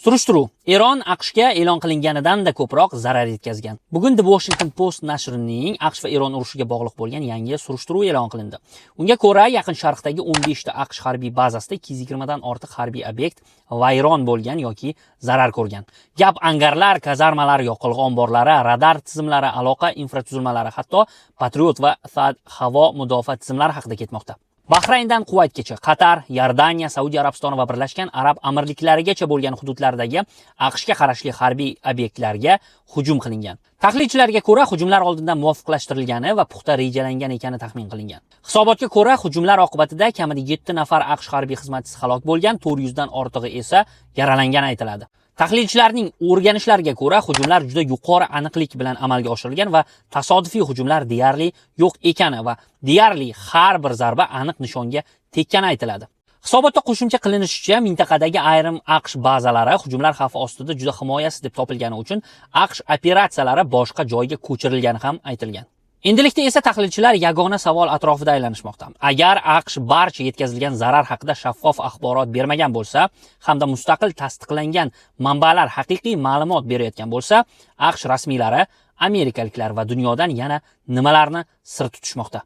Surishtiruv Eron AQShga e'lon qilinganidan-da ko'proq zarar yetkazgan. Bugun The Washington Post nashrining AQSh va Eron urushiga bog'liq bo'lgan yangi surishtiruv e'lon qilindi. Unga ko'ra, Yaqin Sharqdagi 15 ta AQSh harbiy bazasida 220 dan ortiq harbiy obyekt vayron bo'lgan yoki zarar ko'rgan. Gap angarlar, kazarmalar, yoqilg'i omborlari, radar tizimlari, aloqa infratuzilmalari, hatto Patriot va THAAD havo mudofaa tizimlari haqida ketmoqda. Bahrayndan Quvaytgacha, Qatar, Iordaniya, Saudiya Arabistoni va Birlashgan Arab Amirliklarigacha bo'lgan hududlardagi AQShga qarashli harbiy obyektlarga hujum qilingan. Tahlilchilarga ko'ra, hujumlar oldindan muvofiqlashtirilgani va puxta rejalangan ekani taxmin qilingan. Hisobotga ko'ra, hujumlar oqibatida kamida 7 nafar AQSh harbiy xizmatchisi halok bo'lgan, 400 dan ortig'i esa yaralangani aytiladi. Tahlilchilarning o'rganishlariga ko'ra, hujumlar juda yuqori aniqlik bilan amalga oshirilgan va tasodifiy hujumlar deyarli yo'q ekani va deyarli har bir zarba aniq nishonga tekkani aytiladi. Hisobotda qo'shimcha qilinishicha, mintaqadagi ayrim AQSh bazalari hujumlar xavfi ostida juda himoyasiz deb topilgani uchun AQSh operatsiyalari boshqa joyga ko'chirilgani ham aytilgan. Endilikda esa tahlilchilar yagona savol atrofida aylanishmoqda. Agar AQSh barcha yetkazilgan zarar haqida shaffof axborot bermagan bo'lsa, hamda mustaqil tasdiqlangan manbalar haqiqiy ma'lumot berayotgan bo'lsa, AQSh rasmiylari amerikaliklar va dunyodan yana nimalarni sir tutishmoqda?